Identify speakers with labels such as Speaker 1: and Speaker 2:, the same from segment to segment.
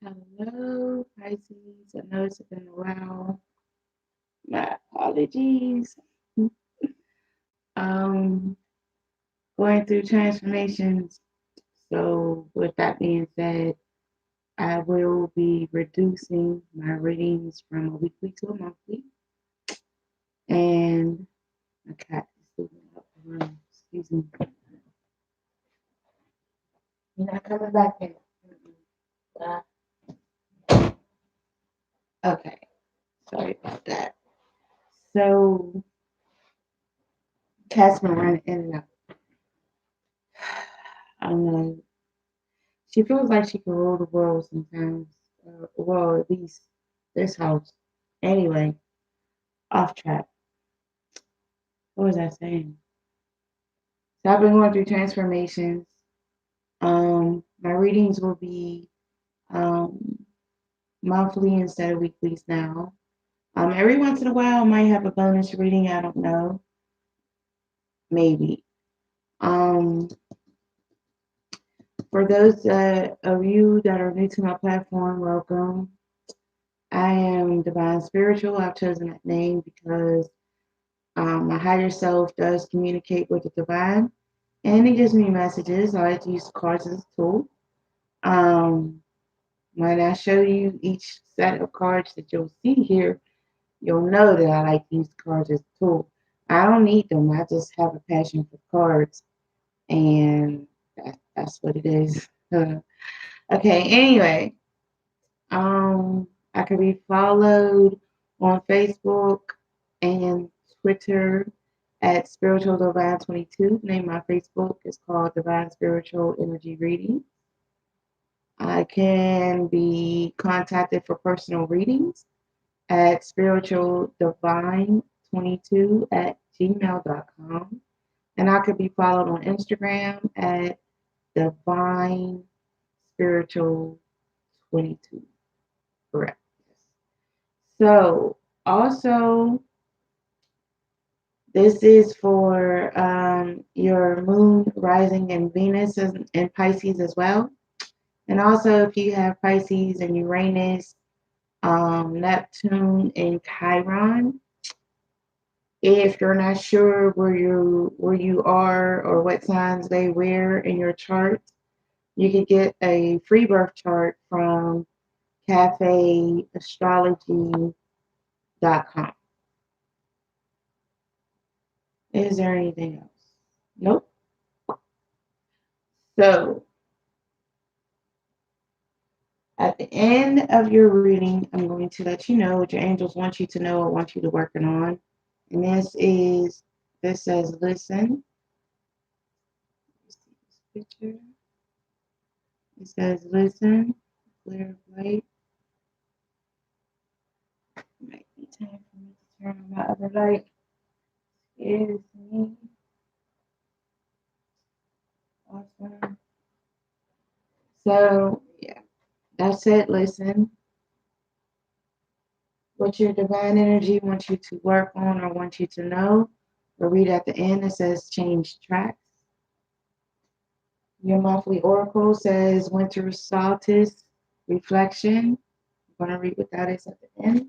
Speaker 1: Hello, Pisces. I know it's been a while. My apologies. Um, Going through transformations. So, with that being said, I will be reducing my readings from a weekly to a monthly. And my cat is moving up the room. Excuse me. You're not coming back in. Uh, okay. Sorry about that. So, cat's been running in and out. I don't know. She feels like she can rule the world sometimes. Well, at least this house. Anyway, off track. What was I saying? So I've been going through transformations. My readings will be um, monthly instead of weeklies now. Every once in a while, I might have a bonus reading. I don't know. Maybe. Um, for those of you that are new to my platform, welcome. I am Divine Spiritual. I've chosen that name because my higher self does communicate with the divine, and it gives me messages. I like to use cards as a tool. Um, when I show you each set of cards that you'll see here, you'll know that I like to use cards as a tool. I don't need them. I just have a passion for cards, and that's what it is. Okay. Anyway, I can be followed on Facebook and Twitter at Spiritual Divine 22. The name of my Facebook is called Divine Spiritual Energy Reading. I can be contacted for personal readings at Spiritual Divine 22 at gmail.com. And I could be followed on Instagram at Divine Spiritual 22. Correct. So, also, this is for your moon rising in Venus and Pisces as well. And also, if you have Pisces and Uranus, Neptune, and Chiron, if you're not sure where you are or what signs they wear in your chart, you can get a free birth chart from cafeastrology.com. Is there anything else? Nope. So at the end of your reading, I'm going to let you know what your angels want you to know or want you to work on. And this says listen. Picture. It says listen, clear of light. It might be time for me to turn on my other light. Excuse me. Awesome. So yeah, that's it. Listen. What your divine energy wants you to work on or wants you to know. Or read at the end, it says change tracks. Your monthly oracle says winter solstice reflection. I'm going to read what that is at the end.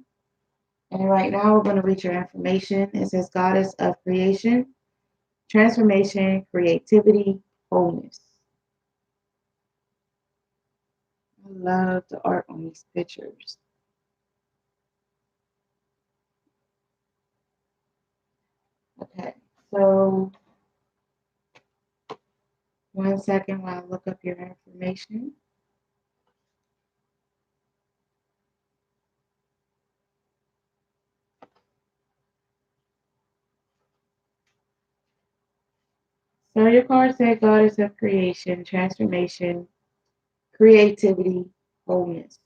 Speaker 1: And right now, we're going to read your information. It says goddess of creation, transformation, creativity, wholeness. I love the art on these pictures. Okay, so 1 second while I look up your information. So your card said goddess of creation, transformation, creativity, wholeness.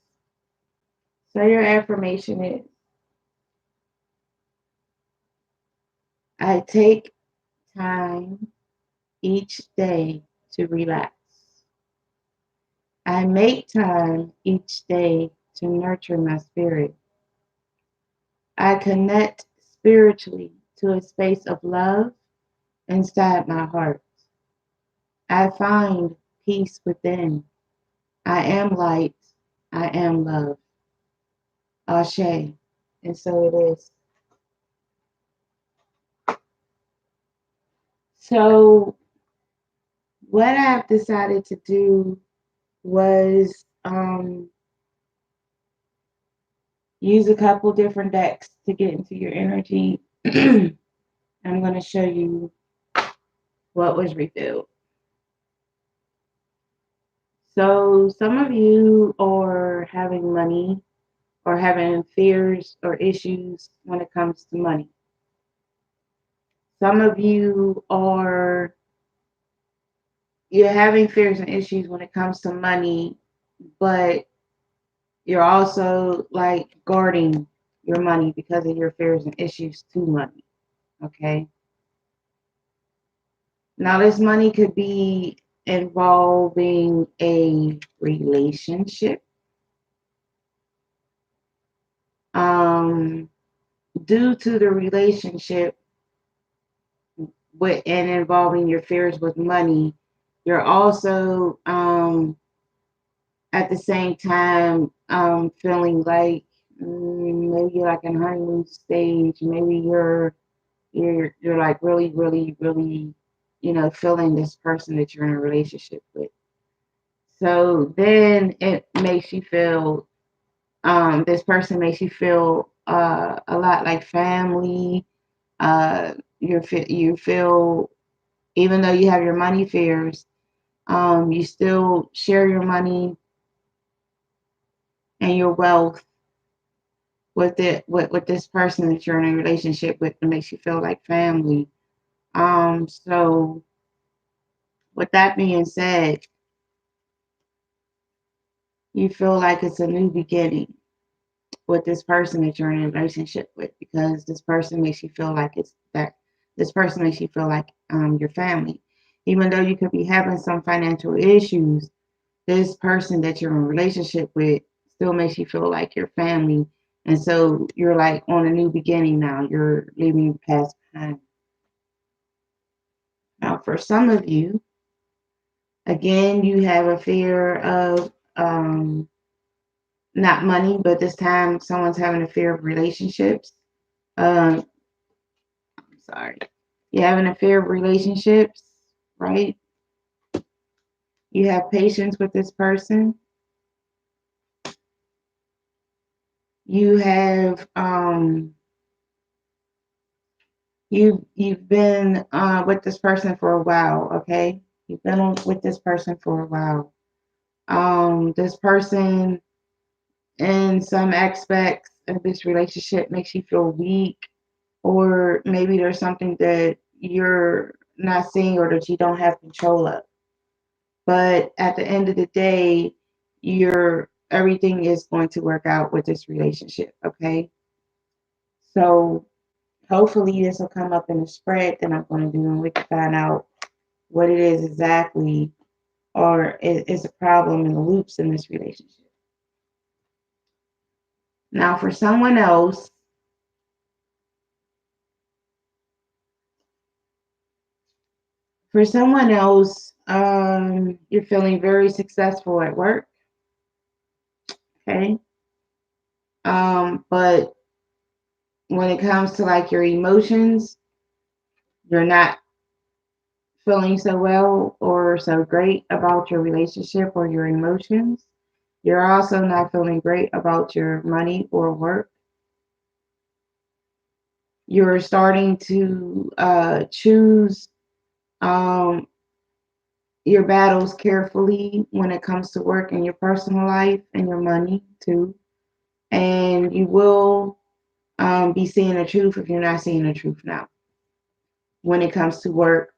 Speaker 1: So your affirmation is I take time each day to relax. I make time each day to nurture my spirit. I connect spiritually to a space of love inside my heart. I find peace within. I am light. I am love. Ashe. And so it is. So what I've decided to do was use a couple different decks to get into your energy. I'm going to show you what was revealed. So some of you are having money or having fears or issues when it comes to money. Some of you are you're having fears and issues when it comes to money, but you're also like guarding your money because of your fears and issues to money. Okay. Now this money could be involving a relationship. Um, Due to the relationship with and involving your fears with money, you're also at the same time feeling like maybe you're like in honeymoon stage. Maybe you're like really, feeling this person that you're in a relationship with. So then it makes you feel this person makes you feel a lot like family. You feel even though you have your money fears, you still share your money and your wealth with this person that you're in a relationship with. It makes you feel like family. So with that being said, you feel like it's a new beginning with this person that you're in a relationship with because this person makes you feel like your family. Even though you could be having some financial issues, this person that you're in a relationship with still makes you feel like your family. And so you're like on a new beginning now. You're leaving your past behind. Now, for some of you, again, you have a fear of not money, but this time someone's having a fear of relationships. I'm sorry. You're having a fear of relationships, right? You have patience with this person. You have you've been with this person for a while, okay? You've been with this person for a while. This person, in some aspects of this relationship, makes you feel weak, or maybe there's something that you're not seeing or that you don't have control of. But at the end of the day, everything is going to work out with this relationship, okay? So hopefully this will come up in the spread that I'm going to do, and we can find out what it is exactly, or is a problem in the loops in this relationship. Now, for someone else, you're feeling very successful at work, okay? But when it comes to like your emotions, you're not feeling so well or so great about your relationship or your emotions. You're also not feeling great about your money or work. You're starting to choose um, your battles carefully when it comes to work and your personal life and your money too. And you will be seeing the truth if you're not seeing the truth now when it comes to work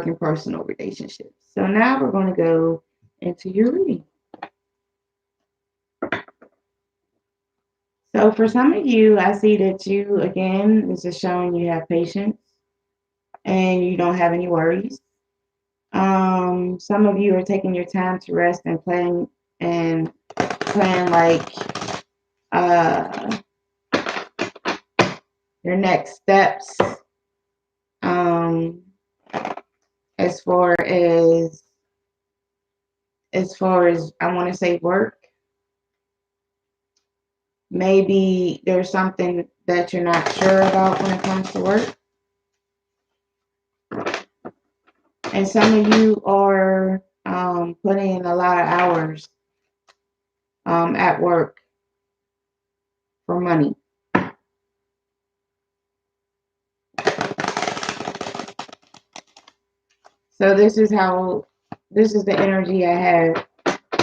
Speaker 1: and personal relationships. So now we're going to go into your reading. So for some of you, I see that you, again, this is showing you have patience and you don't have any worries. Some of you are taking your time to rest and plan like uh, your next steps, um, as far as as far as I want to say work. Maybe there's something that you're not sure about when it comes to work. And some of you are putting in a lot of hours at work for money. So this is the energy I have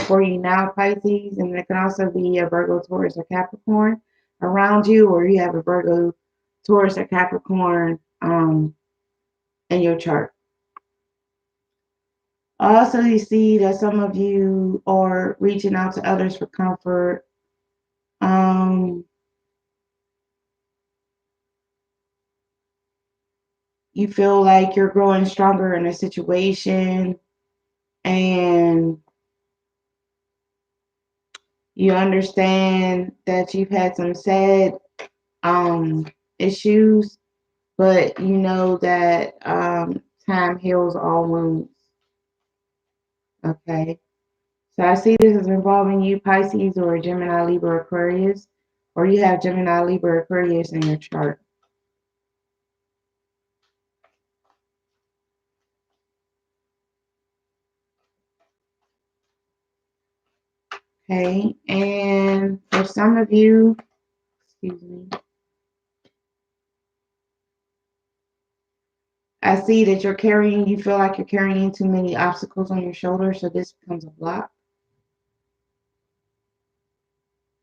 Speaker 1: for you now, Pisces, and it can also be a Virgo, Taurus, or Capricorn around you, or you have a Virgo, Taurus, or Capricorn in your chart. Also, you see that some of you are reaching out to others for comfort. You feel like you're growing stronger in a situation, and you understand that you've had some sad issues, but you know that time heals all wounds. Okay. So I see this as involving you, Pisces, or Gemini, Libra, Aquarius, or you have Gemini, Libra, Aquarius in your chart. Okay. And for some of you, excuse me, I see that you feel like you're carrying too many obstacles on your shoulders, so this becomes a block.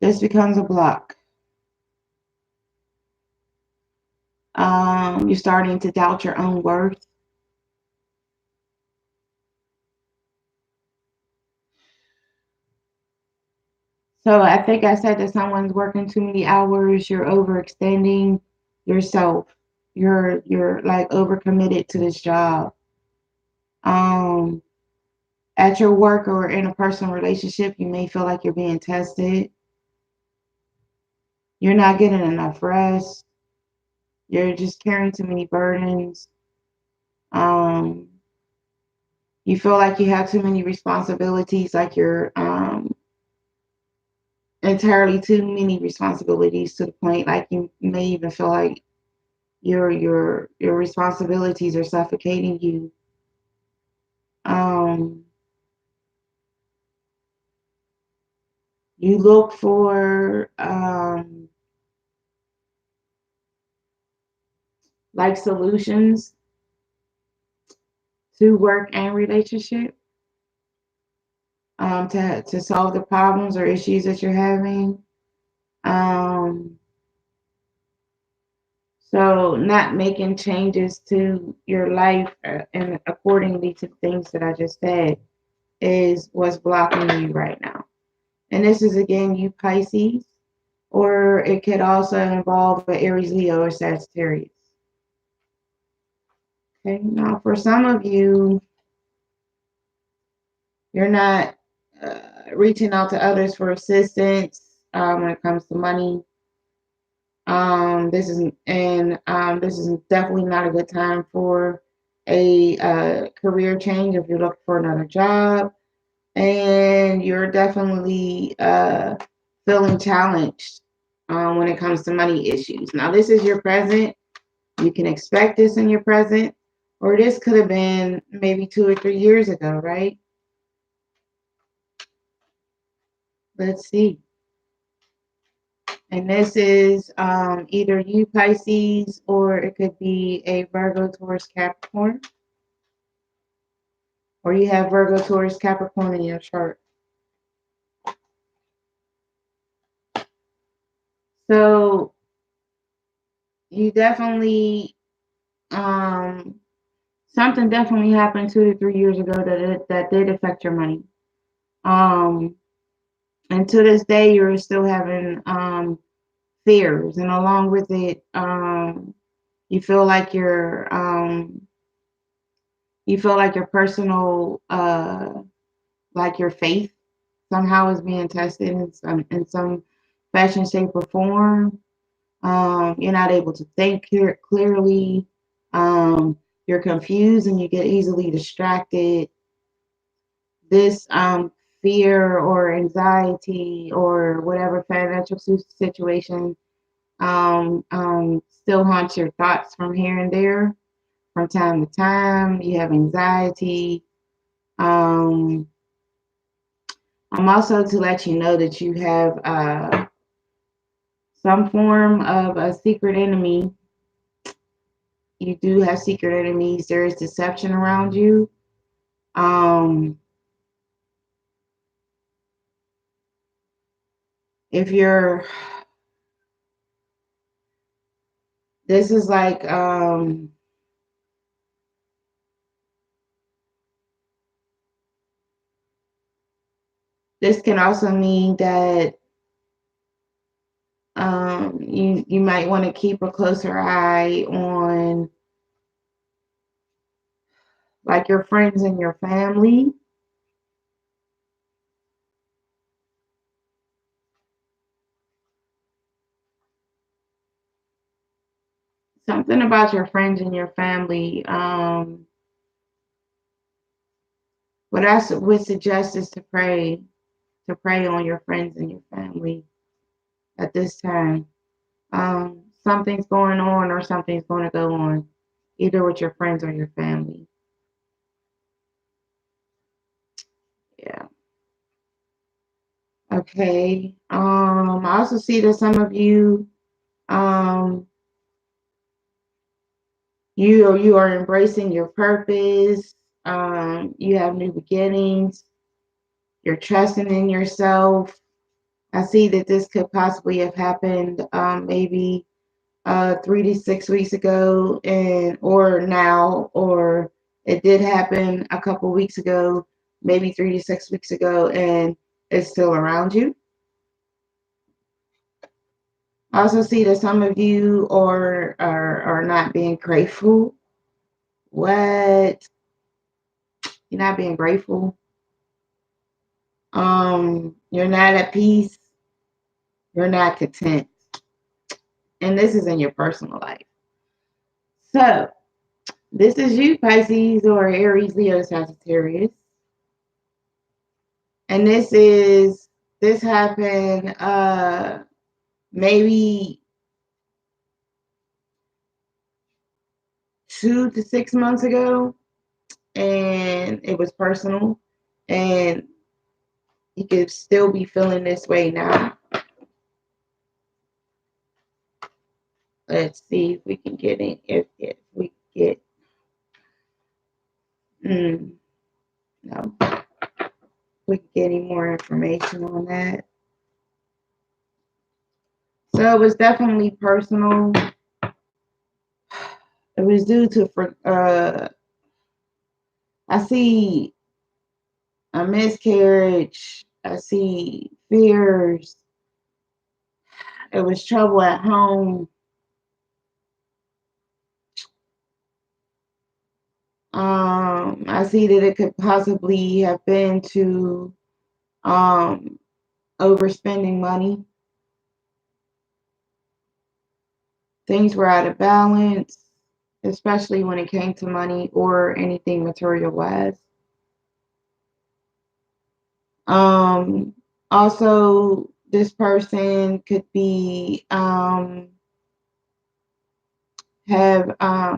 Speaker 1: This becomes a block. You're starting to doubt your own worth. So I think I said that someone's working too many hours, you're overextending yourself. You're like overcommitted to this job. Um, at your work or in a personal relationship, you may feel like you're being tested. You're not getting enough rest. You're just carrying too many burdens. Um, you feel like you have too many responsibilities, like you're entirely too many responsibilities to the point like you may even feel like your responsibilities are suffocating you. Um, you look for like solutions to work and relationship to solve the problems or issues that you're having. Um, so not making changes to your life and accordingly to things that I just said is what's blocking you right now. And this is again you Pisces, or it could also involve an Aries, Leo, or Sagittarius. Okay, now for some of you, you're not reaching out to others for assistance when it comes to money. This is definitely not a good time for a career change if you're looking for another job, and you're definitely feeling challenged when it comes to money issues. Now, this is your present. You can expect this in your present, or this could have been maybe 2 or 3 years ago, right? Let's see. And this is either you, Pisces, or it could be a Virgo, Taurus, Capricorn, or you have Virgo, Taurus, Capricorn in your chart. So you definitely, something definitely happened 2 to 3 years ago that did affect your money. Um, and to this day, you're still having fears, and along with it, you feel like you feel like your personal like your faith somehow is being tested in some fashion, shape, or form. You're not able to think clearly. You're confused and you get easily distracted. this fear or anxiety or whatever financial situation still haunts your thoughts from here and there from time to time. You have anxiety. Um, I'm also to let you know that you have some form of a secret enemy. You do have secret enemies. There is deception around you. Um, if you're, this is like, this can also mean that you might want to keep a closer eye on like your friends and your family. Something about your friends and your family. What I would suggest is to pray on your friends and your family at this time. Something's going on or something's going to go on, either with your friends or your family. Yeah. Okay. I also see that some of you, um, you are embracing your purpose. You have new beginnings. You're trusting in yourself. I see that this could possibly have happened maybe 3 to 6 weeks ago, and or now, or it did happen a couple weeks ago, maybe 3 to 6 weeks ago, and it's still around you. I also see that some of you are not being grateful. What? You're not being grateful. You're not at peace. You're not content. And this is in your personal life. So this is you, Pisces or Aries, Leo, Sagittarius. And this happened maybe 2 to 6 months ago, and it was personal, and you could still be feeling this way now. Let's see if we can get in. If we get, no, we can get any more information on that. So it was definitely personal. It was due to I see a miscarriage. I see fears. It was trouble at home. I see that it could possibly have been to um, overspending money. Things were out of balance, especially when it came to money or anything material wise. Um, Also, this person could be have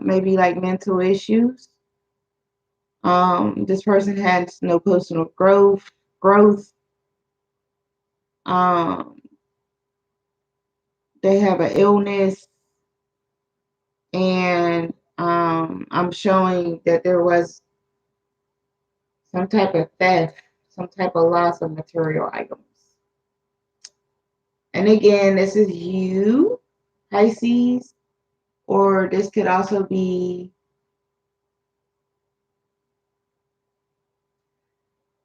Speaker 1: maybe like mental issues. This person has no personal growth. Growth. Um, they have an illness, and I'm showing that there was some type of theft, some type of loss of material items. And again, this is you, Pisces, or this could also be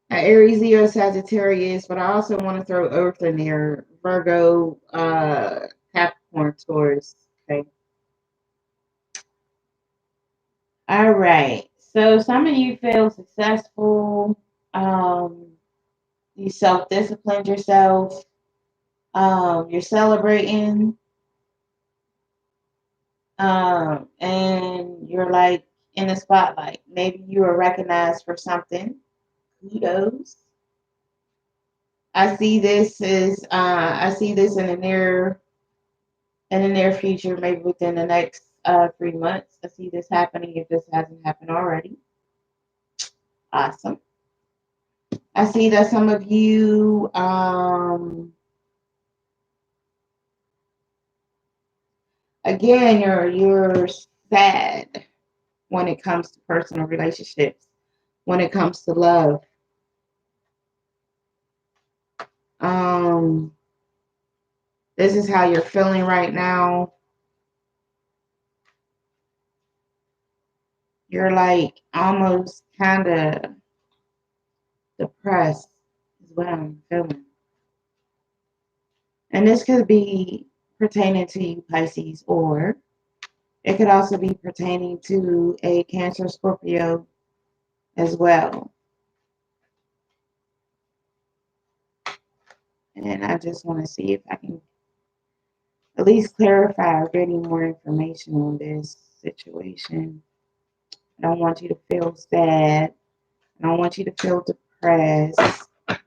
Speaker 1: Aries, Leo, Sagittarius, but I also want to throw Earth in there, Virgo, Capricorn, Taurus. Okay. All right. So some of you feel successful. Um, you self-disciplined yourself. You're celebrating. And you're like in the spotlight. Maybe you were recognized for something. kudos. I see this in the near future, maybe within the next 3 months. I see this happening if this hasn't happened already. Awesome. I see that some of you, again, you're sad when it comes to personal relationships, when it comes to love. Um, this is how you're feeling right now. You're like almost kind of depressed, is what I'm feeling. And this could be pertaining to you, Pisces, or it could also be pertaining to a Cancer, Scorpio as well. And I just want to see if I can at least clarify or get any more information on this situation. I don't want you to feel sad. I don't want you to feel depressed. It's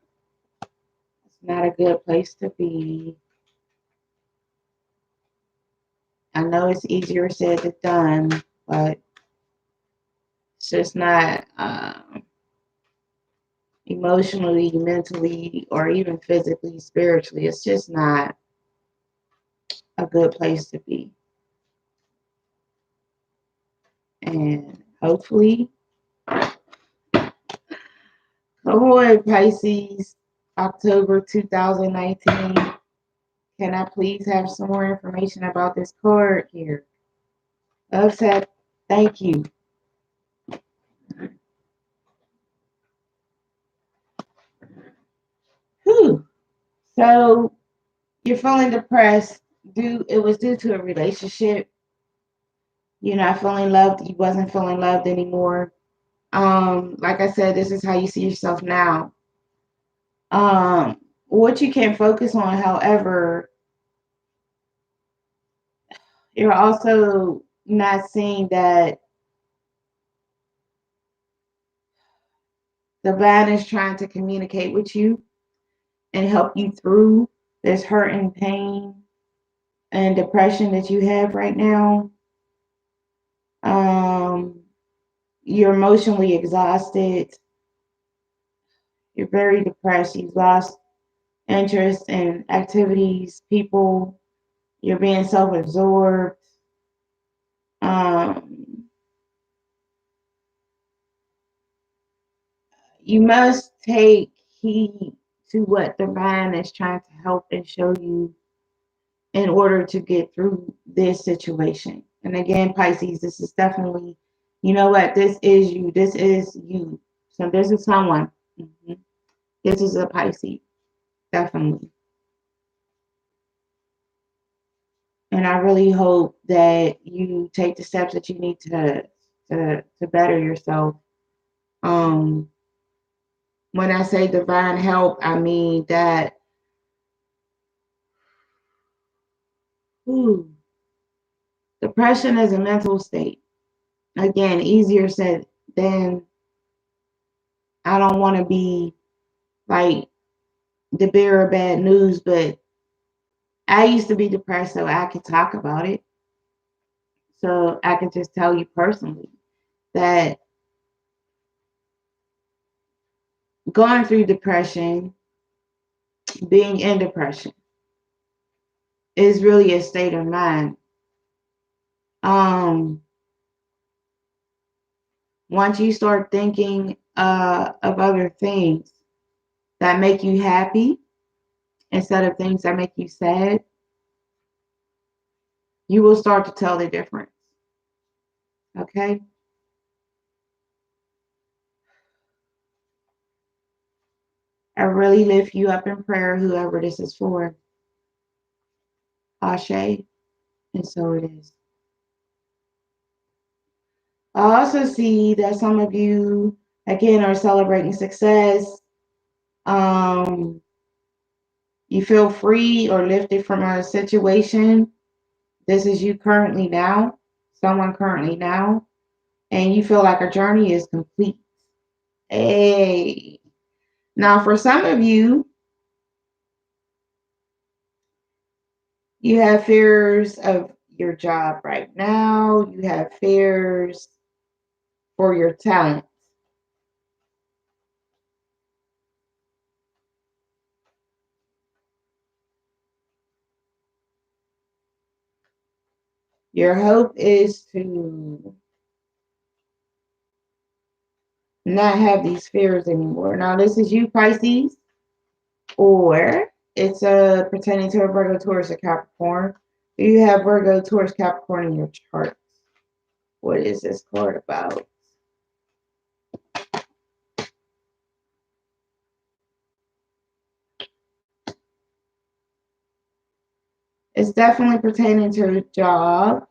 Speaker 1: not a good place to be. I know it's easier said than done, but it's just not emotionally, mentally, or even physically, spiritually. It's just not a good place to be. And hopefully, come on, Pisces, October 2019. Can I please have some more information about this card here? Upset, thank you. Whew. So you're feeling depressed. It was due to a relationship. You're not feeling loved. You wasn't feeling loved anymore. Like I said, this is how you see yourself now. What you can focus on, however, you're also not seeing that the divine is trying to communicate with you and help you through this hurt and pain and depression that you have right now. Um, you're emotionally exhausted. You're very depressed. You've lost interest in activities, people. You're being self-absorbed. Um, you must take heed to what the divine is trying to help and show you in order to get through this situation. And again, Pisces, this is definitely, you know what, this is you. This is you. So this is someone. Mm-hmm. This is a Pisces, definitely. And I really hope that you take the steps that you need to better yourself. Um, when I say divine help, I mean that ooh, depression is a mental state. Again, easier said than I don't want to be like the bearer of bad news, but I used to be depressed, so I could talk about it. So I can just tell you personally that going through depression, being in depression, is really a state of mind. Um, Once you start thinking of other things that make you happy instead of things that make you sad, you will start to tell the difference. Okay? I really lift you up in prayer, whoever this is for. Ashe, and so it is. I also see that some of you, again, are celebrating success. Um, you feel free or lifted from a situation. This is you currently now, someone currently now, and you feel like a journey is complete. Hey, Now, for some of you, you have fears of your job right now. You have fears for your talent. Your hope is to not have these fears anymore. Now, this is you, Pisces, or it's pertaining to a Virgo, Taurus, or Capricorn. Do you have Virgo, Taurus, Capricorn in your chart? What is this card about? It's definitely pertaining to the job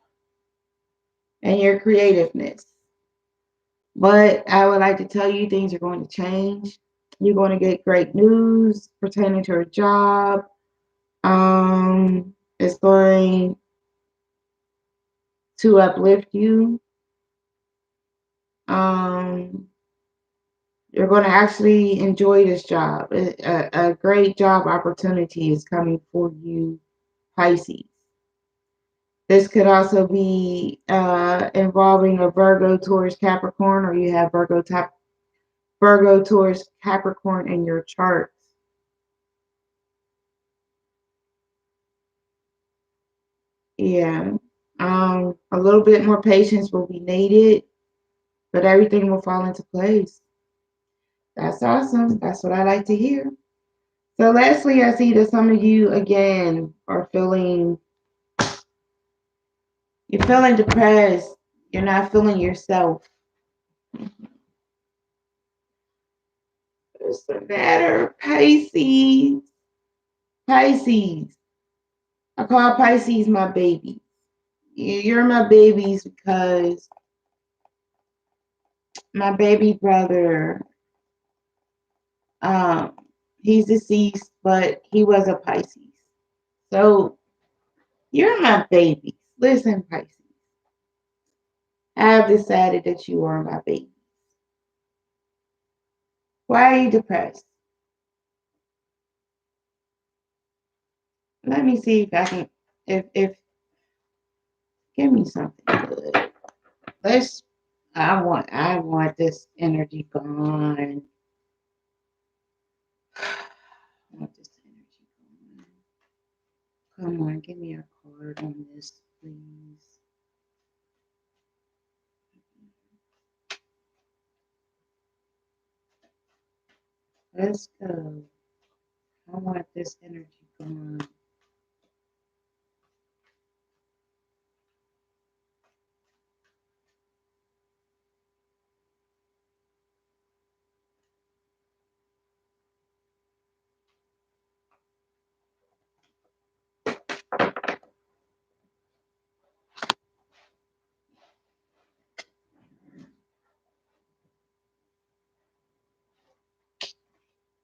Speaker 1: and your creativeness. But I would like to tell you things are going to change. You're going to get great news pertaining to a job. It's going to uplift you. Um, you're going to actually enjoy this job. A great job opportunity is coming for you, Pisces. This could also be involving a Virgo, Taurus, Capricorn, or you have Virgo, Taurus, Capricorn in your charts. Yeah. A little bit more patience will be needed, but everything will fall into place. That's awesome. That's what I like to hear. So lastly, I see that some of you again are you're feeling depressed. You're not feeling yourself. What's the matter, Pisces? Pisces. I call Pisces my baby. You're my babies because my baby brother, um, he's deceased, but he was a Pisces. So you're my babies. Listen, Pisces. I have decided that you are my baby. Why are you depressed? Let me see if I can if give me something good. Let's I want this energy gone. I want this energy gone. Come on, give me a card on this, please. Let's go. I want this energy gone.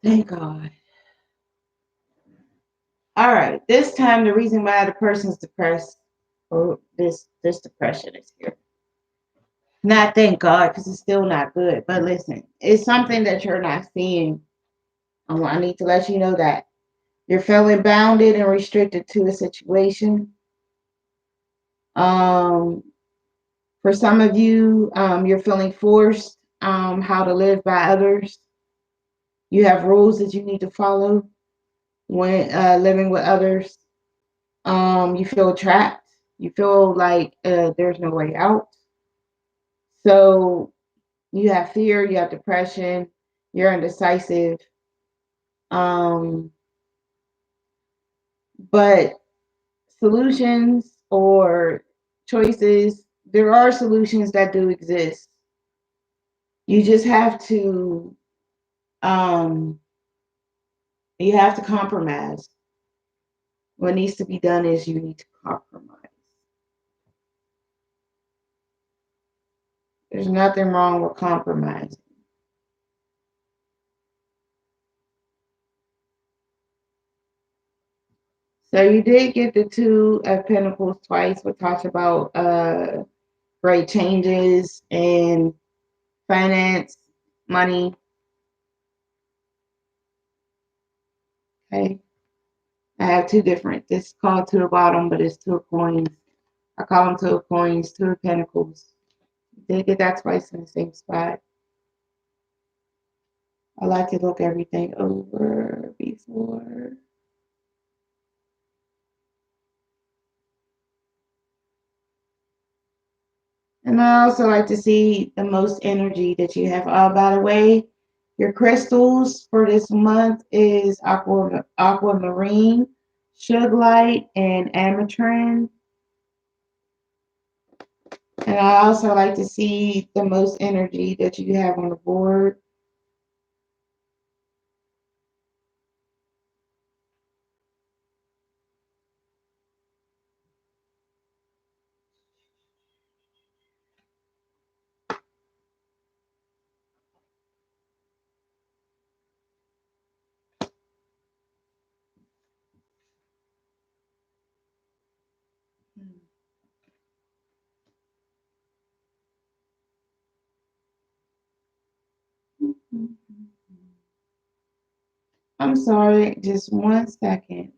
Speaker 1: Thank God. All right. This time, the reason why the person's depressed, or this depression is here. Not thank God, because it's still not good. But listen, it's something that you're not seeing. I need to let you know that you're feeling bounded and restricted to a situation. Um, for some of you, you're feeling forced how to live by others. You have rules that you need to follow when living with others. You feel trapped. You feel like there's no way out. So you have fear, you have depression, you're indecisive. Um, but solutions or choices, there are solutions that do exist. You just have to um, you have to compromise. What needs to be done is you need to compromise. There's nothing wrong with compromising. So you did get the Two of Pentacles twice, which talks about great changes in finance, money. Okay. I have two different. This is called Two of Bottom, but it's Two of Coins. I call them Two of Coins, Two of Pentacles. They get that twice in the same spot. I like to look everything over before. And I also like to see the most energy that you have. By the way, your crystals for this month is aquamarine, sugarite, and ametrine. And I also like to see the most energy that you have on the board. I'm sorry, just 1 second.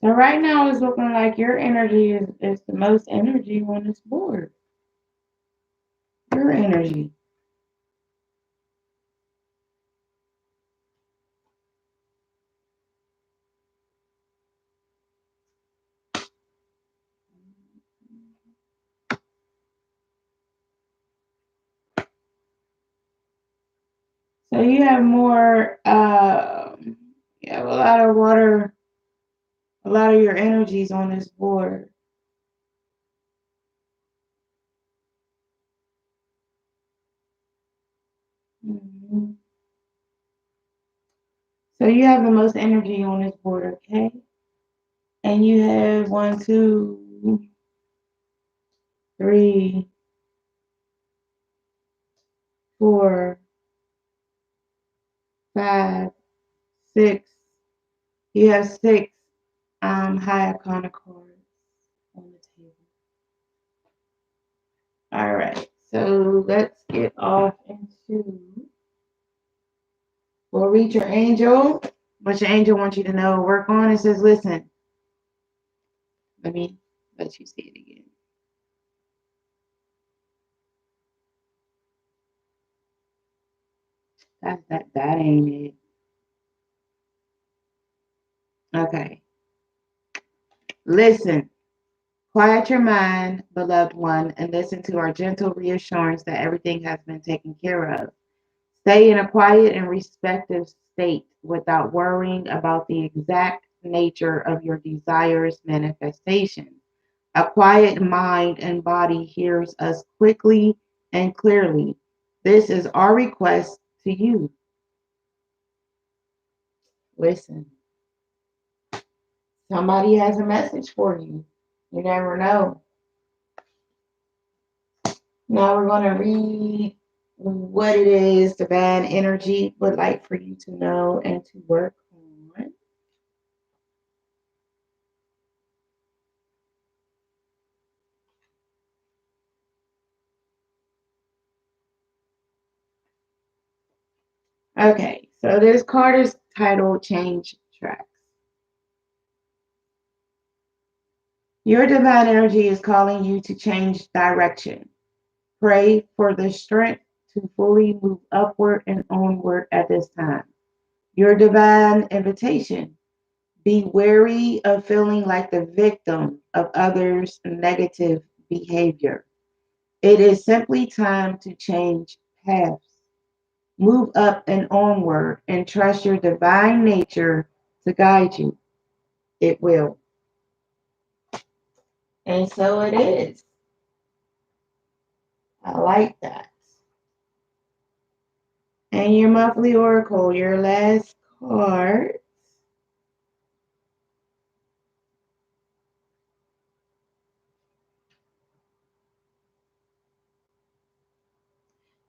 Speaker 1: So right now it's looking like your energy is the most energy on this board. Your energy. So you have more, you have a lot of water, a lot of your energies on this board. Mhm. So you have the most energy on this board, okay? And you have 1, 2, 3, 4, 5, 6. You have 6 high arcana cards on the table. All right, so let's get off into. We'll read your angel. What your angel wants you to know, work on. It says, listen. Let me let you see it again. That ain't it. Okay. Listen. Quiet your mind, beloved one, and listen to our gentle reassurance that everything has been taken care of. Stay in a quiet and respectful state without worrying about the exact nature of your desires manifestation. A quiet mind and body hears us quickly and clearly. This is our request to you. Listen, somebody has a message for you. You never know. Now we're going to read what it is divine energy would like for you to know and to work on. Okay, so this card is titled Change Tracks. Your divine energy is calling you to change direction. Pray for the strength to fully move upward and onward at this time. Your divine invitation. Be wary of feeling like the victim of others' negative behavior. It is simply time to change paths. Move up and onward and trust your divine nature to guide you. It will. And so it is. I like that. And your monthly oracle, your last card.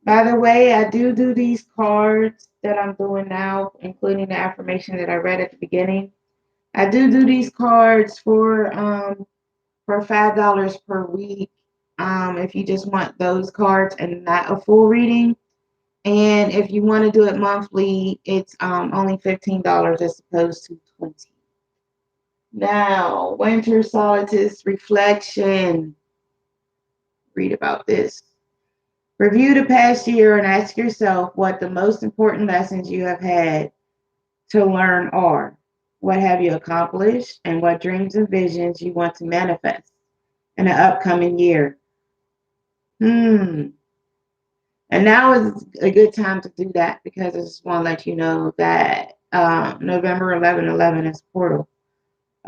Speaker 1: By the way, I do these cards that I'm doing now, including the affirmation that I read at the beginning. I do these cards for $5 per week. If you just want those cards and not a full reading. And if you want to do it monthly, it's only $15 as opposed to 20. Now, winter solstice reflection. Read about this. Review the past year and ask yourself what the most important lessons you have had to learn are. What have you accomplished and what dreams and visions you want to manifest in the upcoming year? And now is a good time to do that because I just want to let you know that November 11/11 is portal.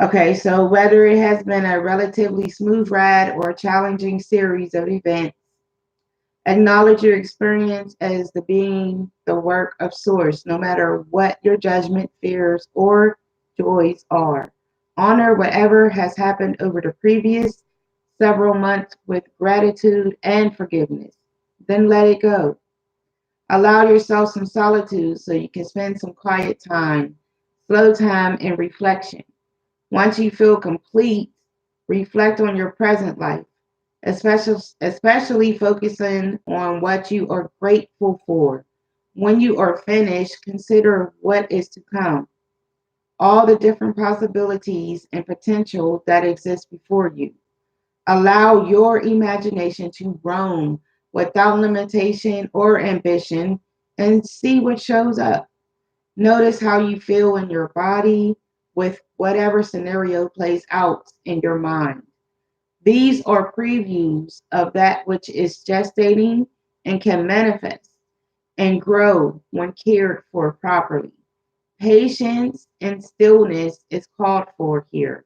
Speaker 1: Okay, so whether it has been a relatively smooth ride or a challenging series of events, acknowledge your experience as the being the work of source, no matter what your judgment, fears, or joys are. Honor whatever has happened over the previous several months with gratitude and forgiveness. Then let it go. Allow yourself some solitude so you can spend some quiet time, slow time, and reflection. Once you feel complete, reflect on your present life, especially focusing on what you are grateful for. When you are finished, consider what is to come, all the different possibilities and potential that exist before you. Allow your imagination to roam without limitation or ambition and see what shows up. Notice how you feel in your body with whatever scenario plays out in your mind. These are previews of that which is gestating and can manifest and grow when cared for properly. Patience and stillness is called for here.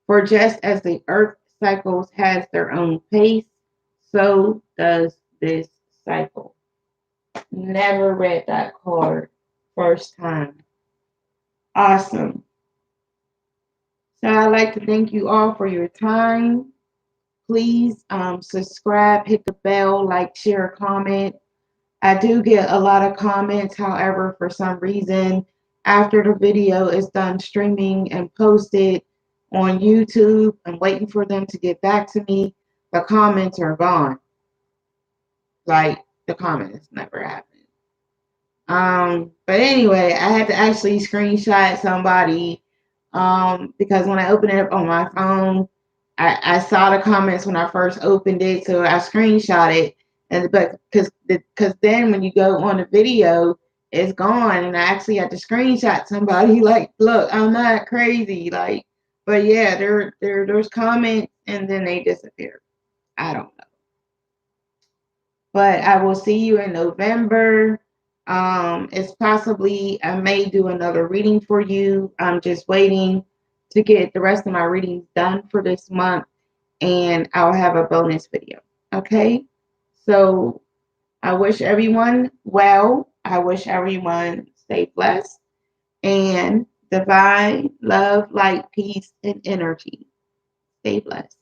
Speaker 1: For just as the earth cycles has their own pace, so does this cycle. Never read that card first time. Awesome. So I'd like to thank you all for your time. Please subscribe, hit the bell, like, share, comment. I do get a lot of comments. However, for some reason, after the video is done streaming and posted on YouTube, I'm waiting for them to get back to me. The comments are gone. Like, the comments never happened. But anyway, I had to actually screenshot somebody because when I opened it up on my phone, I saw the comments when I first opened it, so I screenshot it. And but because then when you go on the video, it's gone, and I actually had to screenshot somebody. Like, look, I'm not crazy, like, but yeah, there's comments and then they disappear. I don't know. But I will see you in November. It's possibly I may do another reading for you. I'm just waiting to get the rest of my readings done for this month, and I'll have a bonus video. Okay, so I wish everyone well. I wish everyone stay blessed and divine love, light, peace, and energy. Stay blessed.